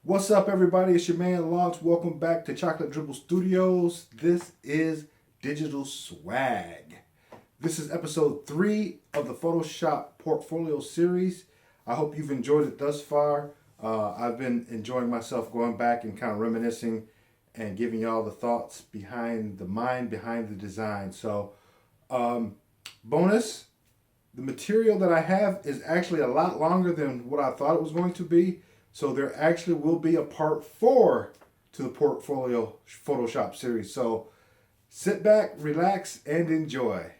What's up, everybody? It's your man LAUNCE. Welcome back to Chocolate Dribble Studios. This is Digital Swag. This is episode 3 of the Photoshop Portfolio series. I hope you've enjoyed it thus far. I've been enjoying myself going back and kind of reminiscing and giving y'all the thoughts behind the mind behind the design. So, bonus, the material that I have is actually a lot longer than what I thought it was going to be. So there actually will be a part 4 to the Portfolio Photoshop series. So sit back, relax, and enjoy.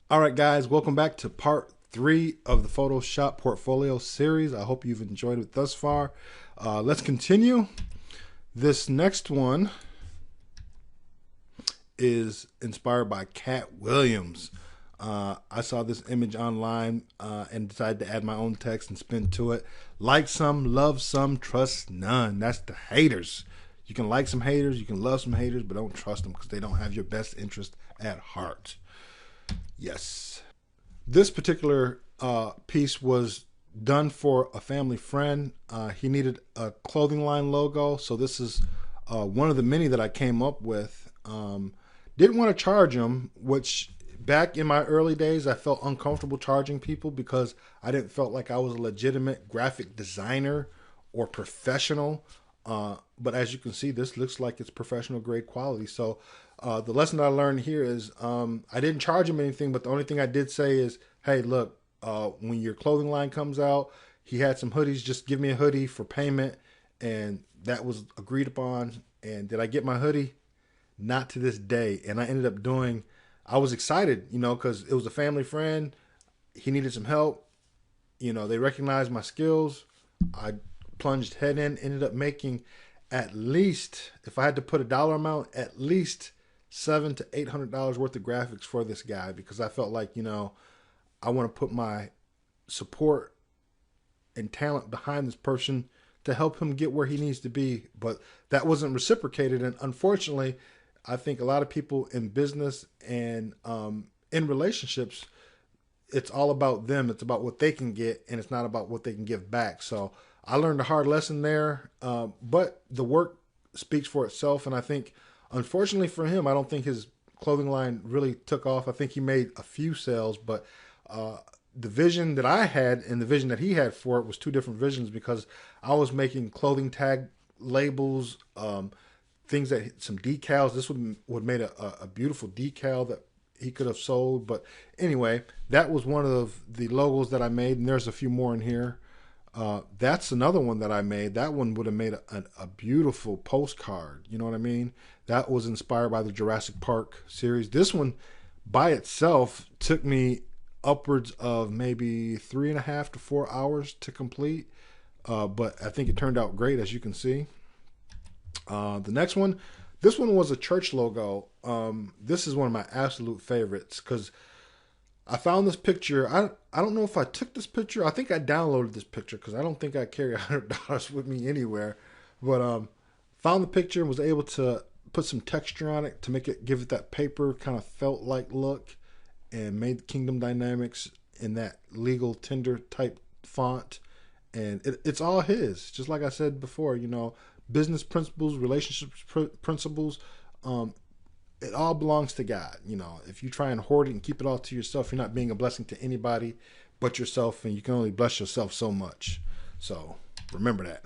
All right, guys, welcome back to part 3 of the Photoshop Portfolio series. I hope you've enjoyed it thus far. Let's continue. This next one is inspired by Cat Williams. I saw this image online and decided to add my own text and spin to it. Like some, love some, trust none. That's the haters. You can like some haters, you can love some haters, but don't trust them because they don't have your best interest at heart. Yes. This particular piece was done for a family friend. He needed a clothing line logo, so this is one of the many that I came up with. Didn't want to charge him, which back in my early days, I felt uncomfortable charging people because I didn't felt like I was a legitimate graphic designer or professional. But as you can see, this looks like it's professional grade quality. So the lesson that I learned here is I didn't charge him anything, but the only thing I did say is, hey, look, when your clothing line comes out, he had some hoodies, just give me a hoodie for payment. And that was agreed upon. And did I get my hoodie? Not to this day. And I ended up doing, I was excited, you know, because it was a family friend. He needed some help. You know, they recognized my skills. I plunged head in, ended up making at least, if I had to put a dollar amount, at least $700 to $800 worth of graphics for this guy, because I felt like, you know, I want to put my support and talent behind this person to help him get where he needs to be. But that wasn't reciprocated. And unfortunately, I think a lot of people in business and in relationships, it's all about them. It's about what they can get, and it's not about what they can give back. So I learned a hard lesson there, but the work speaks for itself. And I think, unfortunately for him, I don't think his clothing line really took off. I think he made a few sales, but the vision that I had and the vision that he had for it was two different visions, because I was making clothing tag labels, things that some decals. This would have made a beautiful decal that he could have sold. But anyway, that was one of the logos that I made, and there's a few more in here. That's another one that I made. That one would have made a beautiful postcard. You know what I mean? That was inspired by the Jurassic Park series. This one by itself took me upwards of maybe 3.5 to 4 hours to complete. But I think it turned out great, as you can see. The next one, this one was a church logo. This is one of my absolute favorites because I found this picture. I don't know if I took this picture. I think I downloaded this picture because I don't think I carry $100 with me anywhere. But found the picture and was able to put some texture on it to make it, give it that paper kind of felt like look, and made Kingdom Dynamics in that legal tender type font. And it's all his. Just like I said before, you know, business principles, relationships principles, it all belongs to God. You know, if you try and hoard it and keep it all to yourself, you're not being a blessing to anybody but yourself, and you can only bless yourself so much. So remember that.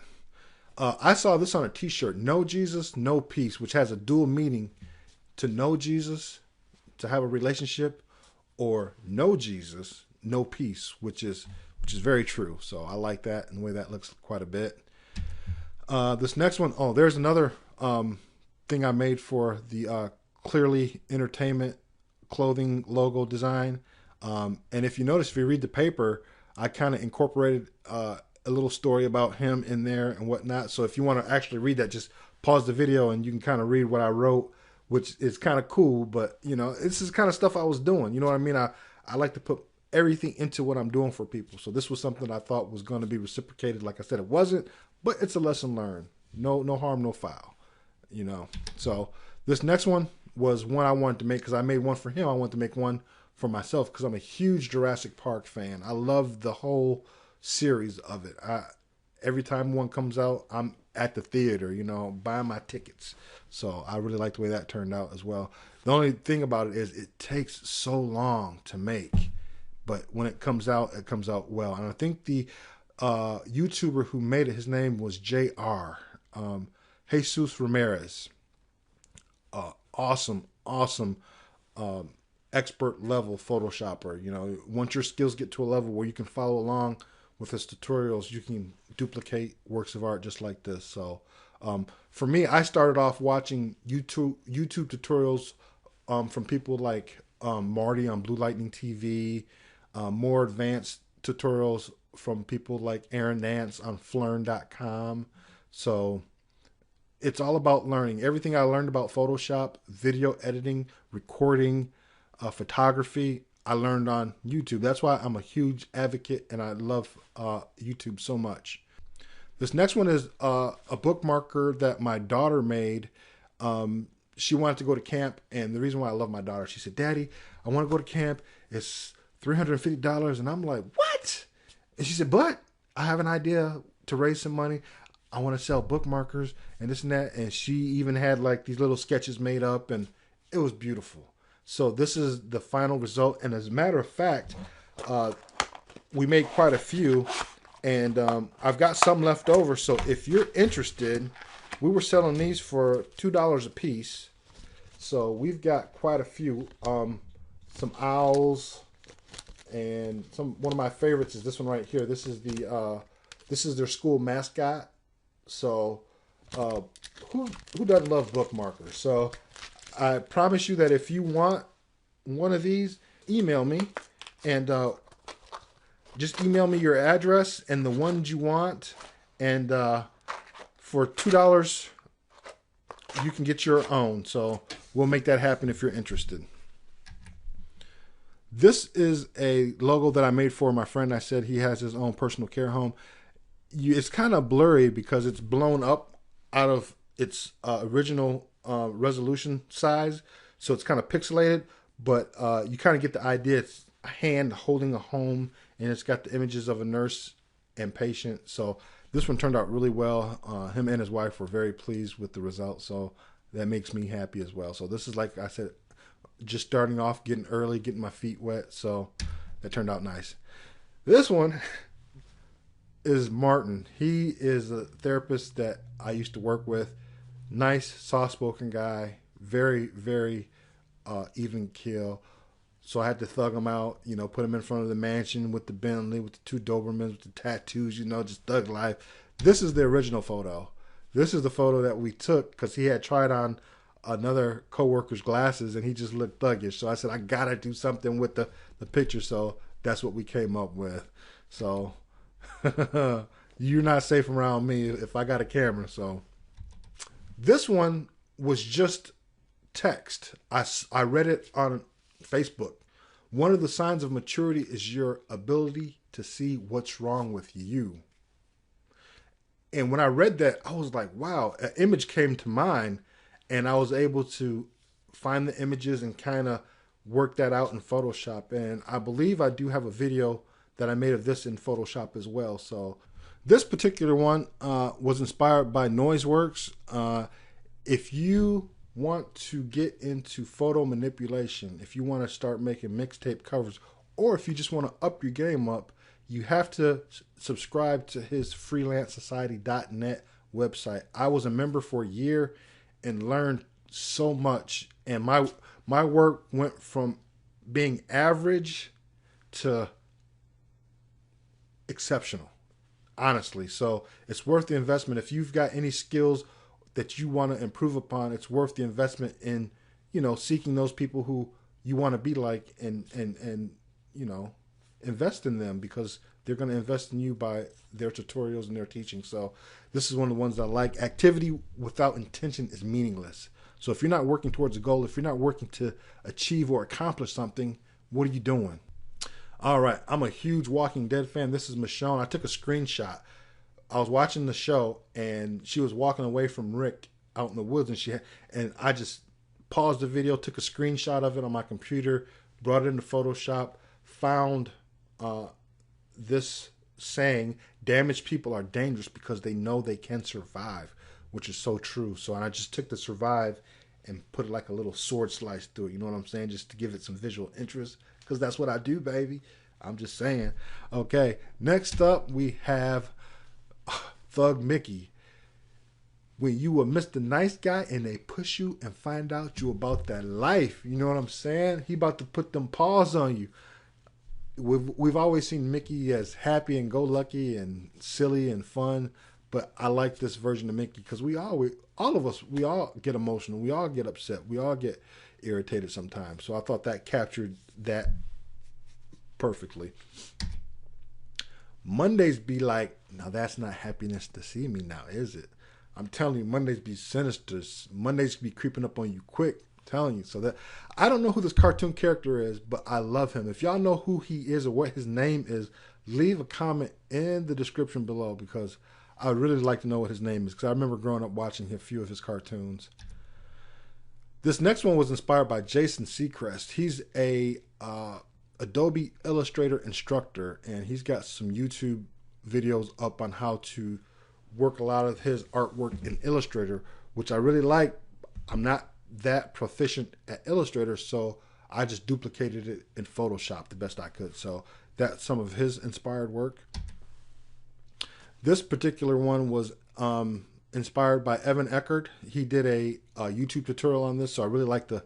I saw this on a t-shirt, "No Jesus, no peace," which has a dual meaning: to know Jesus, to have a relationship, or no Jesus, no peace, which is very true. So I like that, and the way that looks quite a bit. This next one, oh, there's another thing I made for the Clearly Entertainment clothing logo design. And if you notice, if you read the paper, I kind of incorporated a little story about him in there and whatnot. So if you want to actually read that, just pause the video and you can kind of read what I wrote, which is kind of cool. But, you know, this is kind of stuff I was doing. You know what I mean? I like to put everything into what I'm doing for people. So this was something I thought was going to be reciprocated. Like I said, it wasn't, but it's a lesson learned. No harm, no foul, you know. So this next one was one I wanted to make because I made one for him. I wanted to make one for myself because I'm a huge Jurassic Park fan. I love the whole series of it. Every time one comes out, I'm at the theater, buying my tickets. So I really like the way that turned out as well. The only thing about it is it takes so long to make, but when it comes out well. And I think the YouTuber who made it, his name was JR, Jesus Ramirez. Awesome expert level Photoshopper. Once your skills get to a level where you can follow along with his tutorials, you can duplicate works of art just like this. So for me, I started off watching YouTube tutorials from people like Marty on Blue Lightning TV, more advanced tutorials from people like Aaron Nance on Flurn.com. So it's all about learning. Everything I learned about Photoshop, video editing, recording, photography, I learned on YouTube. That's why I'm a huge advocate and I love YouTube so much. This next one is a bookmarker that my daughter made. She wanted to go to camp, and the reason why I love my daughter, she said, "Daddy, I want to go to camp. It's $350. And I'm like, "What?" And she said, "But I have an idea to raise some money. I want to sell bookmarkers and this and that." And she even had like these little sketches made up, and it was beautiful. So this is the final result. And as a matter of fact, we made quite a few, and I've got some left over. So if you're interested, we were selling these for $2 a piece. So we've got quite a few. Some owls, and one of my favorites is this one right here. This is their school mascot. So who doesn't love bookmarkers? So I promise you that if you want one of these, email me, and just email me your address and the ones you want, and for $2 you can get your own. So we'll make that happen if you're interested. This is a logo that I made for my friend. I said he has his own personal care home. It's kind of blurry because it's blown up out of its original resolution size, so it's kind of pixelated, but you kind of get the idea. It's a hand holding a home, and it's got the images of a nurse and patient. So this one turned out really well. Him and his wife were very pleased with the result, so that makes me happy as well. So this is, like I said, just starting off, getting early, getting my feet wet, so that turned out nice. This one is Martin. He is a therapist that I used to work with. Nice, soft-spoken guy, very, very even keel. So I had to thug him out, put him in front of the mansion with the Bentley, with the 2 Dobermans, with the tattoos, just thug life. This is the original photo. This is the photo that we took because he had tried on another coworker's glasses and he just looked thuggish. So I said, I got to do something with the picture. So that's what we came up with. So you're not safe around me if I got a camera. So this one was just text. I read it on Facebook. One of the signs of maturity is your ability to see what's wrong with you. And when I read that, I was like, wow, an image came to mind, and I was able to find the images and kind of work that out in Photoshop. And I believe I do have a video that I made of this in Photoshop as well. So this particular one was inspired by Noiseworks. If you want to get into photo manipulation, if you want to start making mixtape covers, or if you just want to up your game up, you have to subscribe to his freelancesociety.net website. I was a member for a year and learned so much, and my work went from being average to exceptional, honestly. So it's worth the investment. If you've got any skills that you want to improve upon, it's worth the investment in, seeking those people who you want to be like, and invest in them, because they're going to invest in you by their tutorials and their teaching. So this is one of the ones I like. Activity without intention is meaningless. So if you're not working towards a goal, if you're not working to achieve or accomplish something, what are you doing? All right, I'm a huge Walking Dead fan. This is Michonne. I took a screenshot. I was watching the show, and she was walking away from Rick out in the woods, and I just paused the video, took a screenshot of it on my computer, brought it into Photoshop, found this saying, damaged people are dangerous because they know they can survive, which is so true. So I just took the survive and put like a little sword slice through it. You know what I'm saying? Just to give it some visual interest, because that's what I do, baby. I'm just saying. Okay, next up we have Thug Mickey. When you were Mr. Nice Guy and they push you and find out you about that life. You know what I'm saying? He about to put them paws on you. We've always seen Mickey as happy and go lucky and silly and fun, but I like this version of Mickey because all of us get emotional. We all get upset. We all get irritated sometimes. So I thought that captured that perfectly. Mondays be like, now that's not happiness to see me now, is it? I'm telling you, Mondays be sinister. Mondays be creeping up on you quick. I'm telling you. So that I don't know who this cartoon character is, but I love him. If y'all know who he is or what his name is, leave a comment in the description below, because I would really like to know what his name is, because I remember growing up watching a few of his cartoons. This next one was inspired by Jason Seacrest. He's a Adobe Illustrator instructor, and he's got some YouTube videos up on how to work a lot of his artwork in Illustrator, which I really like. I'm not that proficient at Illustrator, so I just duplicated it in Photoshop the best I could. So that's some of his inspired work. This particular one was inspired by Evan Eckert. He did a YouTube tutorial on this, so I really like the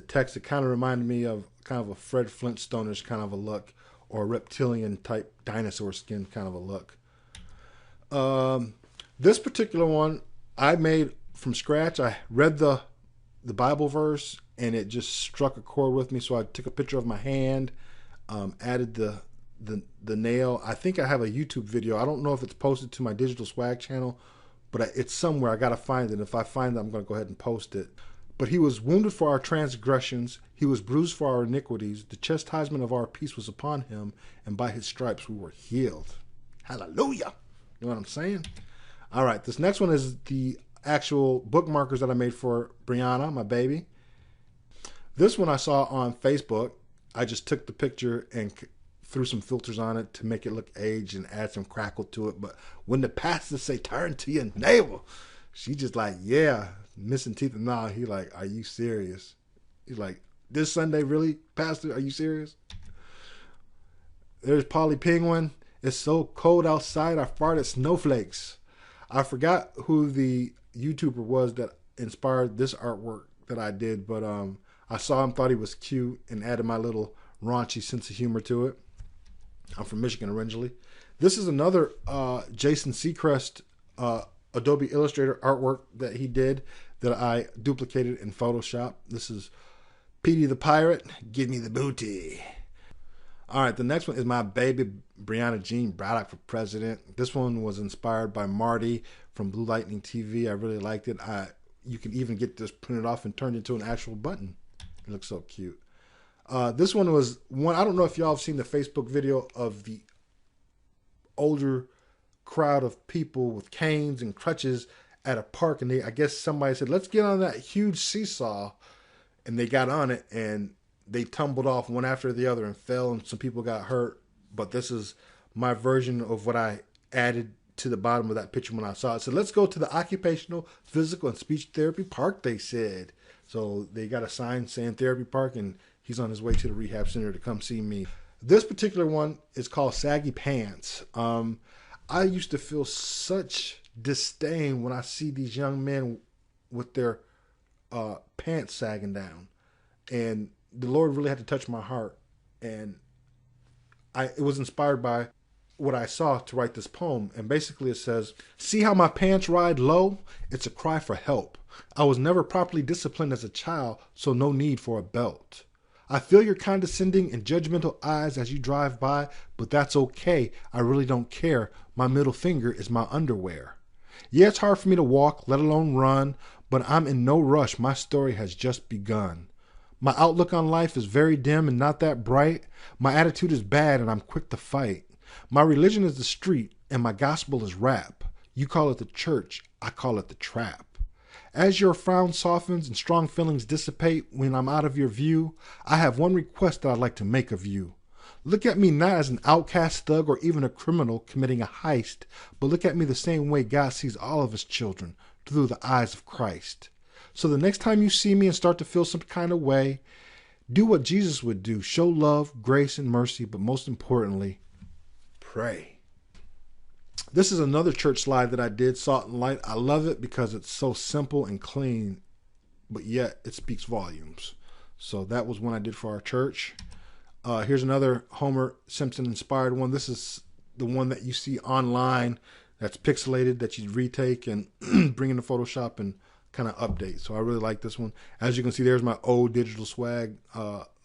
text. It kind of reminded me of kind of a Fred Flintstone-ish kind of a look, or a reptilian type dinosaur skin kind of a look. This particular one I made from scratch. I read the Bible verse and it just struck a chord with me, so I took a picture of my hand, added the nail. I think I have a YouTube video. I don't know if it's posted to my digital swag channel, but it's somewhere. I gotta find it. If I find it, I'm gonna go ahead and post it. But he was wounded for our transgressions, he was bruised for our iniquities, the chastisement of our peace was upon him, and by his stripes we were healed. Hallelujah. You know what I'm saying? All right, this next one is the actual bookmarkers that I made for Brianna, my baby. This one I saw on Facebook. I just took the picture and threw some filters on it to make it look aged and add some crackle to it. But when the pastor say, turn to your neighbor, she just like, yeah, missing teeth. And now he like, are you serious? He's like, this Sunday, really, pastor? Are you serious? There's Polly Penguin. It's so cold outside, I farted snowflakes. I forgot who the YouTuber was that inspired this artwork that I did, but I saw him, thought he was cute, and added my little raunchy sense of humor to it. I'm from Michigan originally. This is another Jason Seacrest Adobe Illustrator artwork that he did that I duplicated in Photoshop. This is Petey the Pirate, give me the booty. All right, the next one is my baby Brianna Jean Braddock for president. This one was inspired by Marty from Blue Lightning TV. I really liked it. You can even get this printed off and turned into an actual button. It looks so cute. This one was one, I don't know if y'all have seen the Facebook video of the older crowd of people with canes and crutches at a park, and I guess somebody said, let's get on that huge seesaw, and they got on it, and they tumbled off one after the other and fell, and some people got hurt. But this is my version of what I added to the bottom of that picture when I saw it. So let's go to the Occupational, Physical, and Speech Therapy Park, they said. So they got a sign saying Therapy Park, and he's on his way to the rehab center to come see me. This particular one is called Saggy Pants. I used to feel such disdain when I see these young men with their pants sagging down. And the Lord really had to touch my heart, and it was inspired by what I saw to write this poem. And basically it says, see how my pants ride low? It's a cry for help. I was never properly disciplined as a child, so no need for a belt. I feel your condescending and judgmental eyes as you drive by, but that's okay. I really don't care. My middle finger is my underwear. Yeah, it's hard for me to walk, let alone run, but I'm in no rush. My story has just begun. My outlook on life is very dim and not that bright. My attitude is bad and I'm quick to fight. My religion is the street and my gospel is rap. You call it the church, I call it the trap. As your frown softens and strong feelings dissipate when I'm out of your view, I have one request that I'd like to make of you. Look at me not as an outcast thug or even a criminal committing a heist, but look at me the same way God sees all of his children, through the eyes of Christ. So the next time you see me and start to feel some kind of way, do what Jesus would do. Show love, grace, and mercy, but most importantly, pray. This is another church slide that I did, Salt and Light. I love it because it's so simple and clean, but yet it speaks volumes. So that was one I did for our church. Here's another Homer Simpson inspired one. This is the one that you see online that's pixelated that you retake and bring into Photoshop and kind of update. So I really like this one. As you can see, there's my old digital Swagg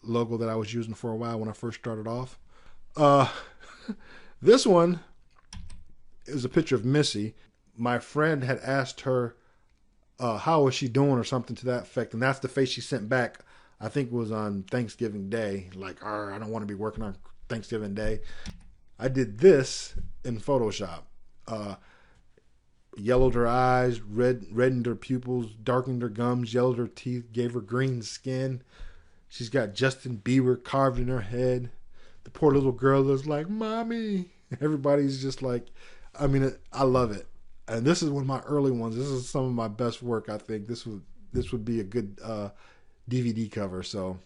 logo that I was using for a while when I first started off. This one is a picture of Missy. My friend had asked her how was she doing or something to that effect, and that's the face she sent back. I think it was on Thanksgiving Day, like, I don't want to be working on Thanksgiving Day. I did this in Photoshop. Yellowed her eyes, reddened her pupils, darkened her gums, yellowed her teeth, gave her green skin. She's got Justin Bieber carved in her head. The poor little girl is like, Mommy. Everybody's just like, I mean, I love it. And this is one of my early ones. This is some of my best work, I think. This would be a good DVD cover. So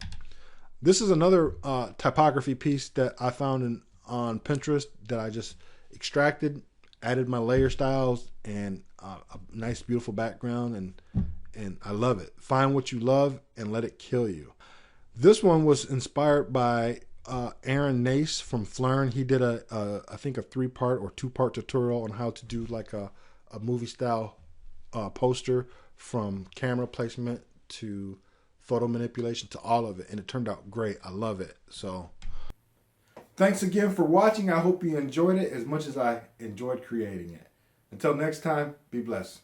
this is another typography piece that I found on Pinterest that I just extracted, added my layer styles, and a nice, beautiful background. And I love it. Find what you love and let it kill you. This one was inspired by Aaron Nace from Flern. He did I think a 3-part or 2-part tutorial on how to do like a movie style poster, from camera placement to photo manipulation to all of it, and it turned out great. I love it. So thanks again for watching. I hope you enjoyed it as much as I enjoyed creating it. Until next time, be blessed.